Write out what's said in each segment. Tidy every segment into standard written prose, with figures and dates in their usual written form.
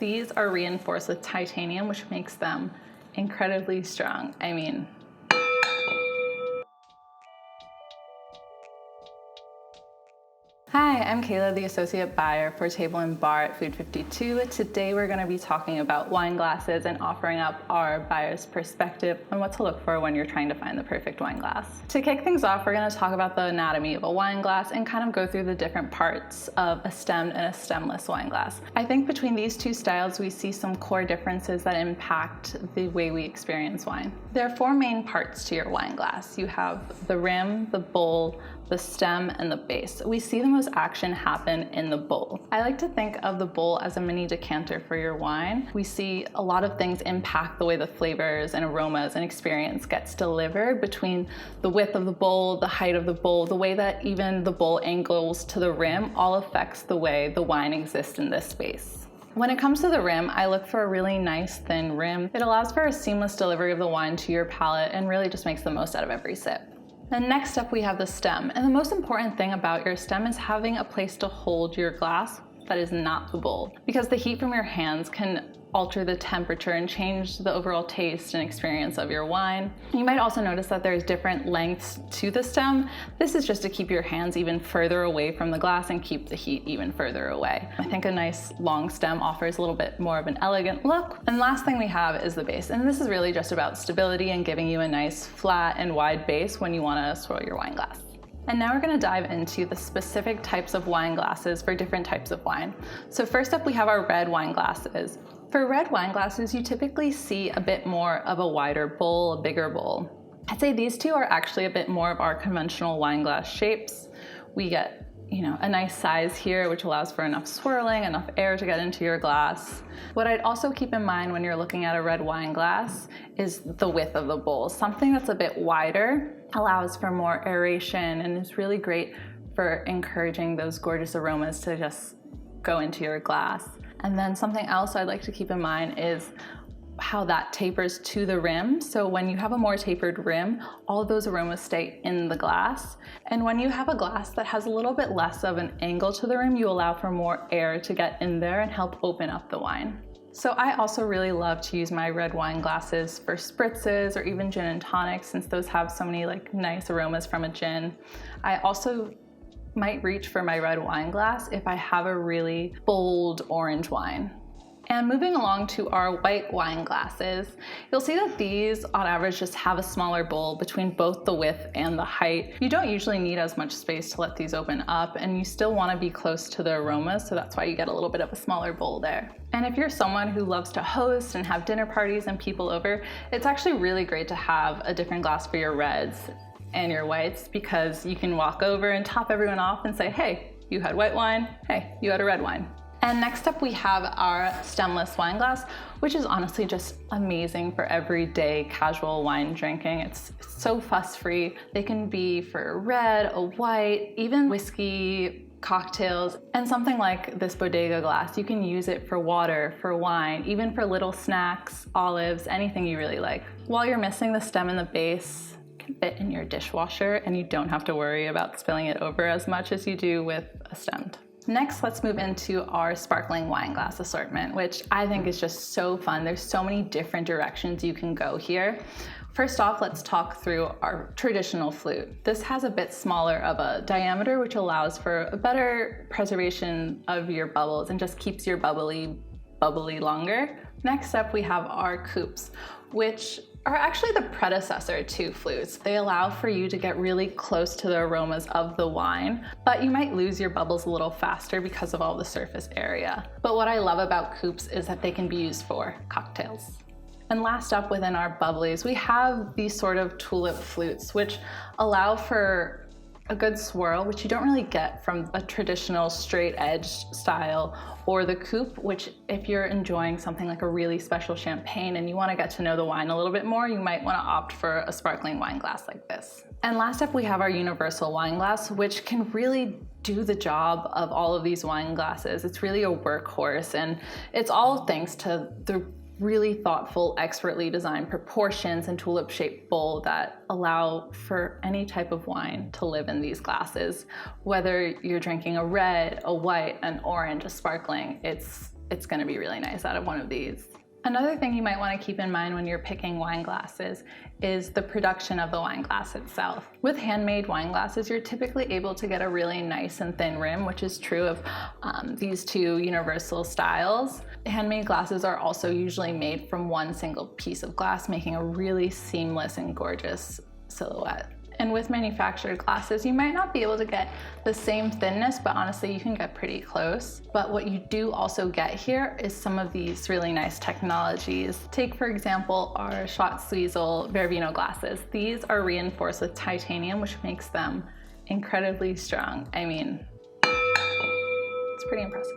These are reinforced with titanium, which makes them incredibly strong. I mean, Hi, I'm Kayla, the Associate Buyer for Table and Bar at Food 52. Today we're going to be talking about wine glasses and offering up our buyer's perspective on what to look for when you're trying to find the perfect wine glass. To kick things off, we're going to talk about the anatomy of a wine glass and kind of go through the different parts of a stemmed and a stemless wine glass. I think between these two styles we see some core differences that impact the way we experience wine. There are four main parts to your wine glass. You have the rim, the bowl, the stem, and the base. We see the most action happen in the bowl. I like to think of the bowl as a mini decanter for your wine. We see a lot of things impact the way the flavors and aromas and experience gets delivered between the width of the bowl, the height of the bowl, the way that even the bowl angles to the rim all affects the way the wine exists in this space. When it comes to the rim, I look for a really nice thin rim. It allows for a seamless delivery of the wine to your palate and really just makes the most out of every sip. Then next up we have the stem, and the most important thing about your stem is having a place to hold your glass that is not the bowl, because the heat from your hands can alter the temperature and change the overall taste and experience of your wine. You might also notice that there's different lengths to the stem. This is just to keep your hands even further away from the glass and keep the heat even further away. I think a nice long stem offers a little bit more of an elegant look. And the last thing we have is the base, and this is really just about stability and giving you a nice flat and wide base when you want to swirl your wine glass. And now we're going to dive into the specific types of wine glasses for different types of wine. So first up we have our red wine glasses. For red wine glasses, you typically see a bit more of a wider bowl, a bigger bowl. I'd say these two are actually a bit more of our conventional wine glass shapes. We get, a nice size here, which allows for enough swirling, enough air to get into your glass. What I'd also keep in mind when you're looking at a red wine glass is the width of the bowl. Something that's a bit wider allows for more aeration and is really great for encouraging those gorgeous aromas to just go into your glass. And then something else I'd like to keep in mind is how that tapers to the rim. So when you have a more tapered rim, all of those aromas stay in the glass. And when you have a glass that has a little bit less of an angle to the rim, you allow for more air to get in there and help open up the wine. So I also really love to use my red wine glasses for spritzes or even gin and tonics, since those have so many nice aromas from a gin. I also might reach for my red wine glass if I have a really bold orange wine. And moving along to our white wine glasses, you'll see that these on average just have a smaller bowl between both the width and the height. You don't usually need as much space to let these open up, and you still want to be close to the aromas, so that's why you get a little bit of a smaller bowl there. And if you're someone who loves to host and have dinner parties and people over, it's actually really great to have a different glass for your reds and your whites, because you can walk over and top everyone off and say, hey, you had white wine, hey, you had a red wine. And next up we have our stemless wine glass, which is honestly just amazing for everyday casual wine drinking. It's so fuss-free. They can be for a red, a white, even whiskey, cocktails, and something like this bodega glass. You can use it for water, for wine, even for little snacks, olives, anything you really like. While you're missing the stem and the base, can fit in your dishwasher and you don't have to worry about spilling it over as much as you do with a stemmed. Next, let's move into our sparkling wine glass assortment, which I think is just so fun. There's so many different directions you can go here. First off, let's talk through our traditional flute. This has a bit smaller of a diameter, which allows for a better preservation of your bubbles and just keeps your bubbly longer. Next up, we have our coupes, which are actually the predecessor to flutes. They allow for you to get really close to the aromas of the wine, but you might lose your bubbles a little faster because of all the surface area. But what I love about coupes is that they can be used for cocktails. And last up within our bubblies, we have these sort of tulip flutes, which allow for a good swirl, which you don't really get from a traditional straight edge style, or the coupe, which if you're enjoying something like a really special champagne and you want to get to know the wine a little bit more, you might want to opt for a sparkling wine glass like this. And last up we have our universal wine glass, which can really do the job of all of these wine glasses. It's really a workhorse, and it's all thanks to the really thoughtful, expertly designed proportions and tulip-shaped bowl that allow for any type of wine to live in these glasses. Whether you're drinking a red, a white, an orange, a sparkling, it's it's gonna be really nice out of one of these. Another thing you might want to keep in mind when you're picking wine glasses is the production of the wine glass itself. With handmade wine glasses, you're typically able to get a really nice and thin rim, which is true of these two universal styles. Handmade glasses are also usually made from one single piece of glass, making a really seamless and gorgeous silhouette. And with manufactured glasses, you might not be able to get the same thinness, but honestly, you can get pretty close. But what you do also get here is some of these really nice technologies. Take, for example, our Schwarzschiesel Vervino glasses. These are reinforced with titanium, which makes them incredibly strong. I mean, it's pretty impressive.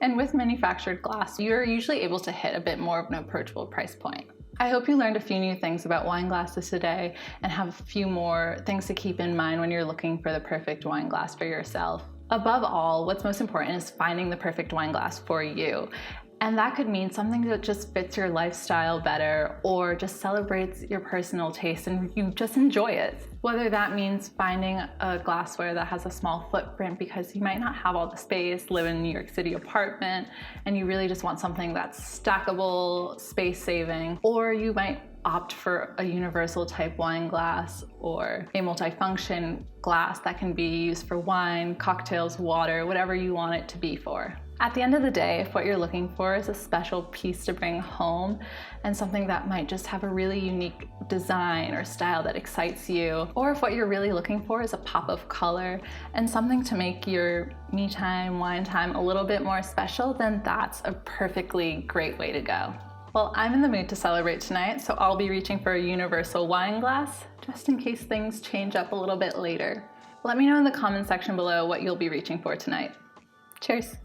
And with manufactured glass, you're usually able to hit a bit more of an approachable price point. I hope you learned a few new things about wine glasses today and have a few more things to keep in mind when you're looking for the perfect wine glass for yourself. Above all, what's most important is finding the perfect wine glass for you. And that could mean something that just fits your lifestyle better or just celebrates your personal taste and you just enjoy it. Whether that means finding a glassware that has a small footprint because you might not have all the space, live in a New York City apartment, and you really just want something that's stackable, space-saving, or you might opt for a universal type wine glass or a multifunction glass that can be used for wine, cocktails, water, whatever you want it to be for. At the end of the day, if what you're looking for is a special piece to bring home and something that might just have a really unique design or style that excites you, or if what you're really looking for is a pop of color and something to make your me time, wine time a little bit more special, then that's a perfectly great way to go. Well, I'm in the mood to celebrate tonight, so I'll be reaching for a universal wine glass just in case things change up a little bit later. Let me know in the comment section below what you'll be reaching for tonight. Cheers.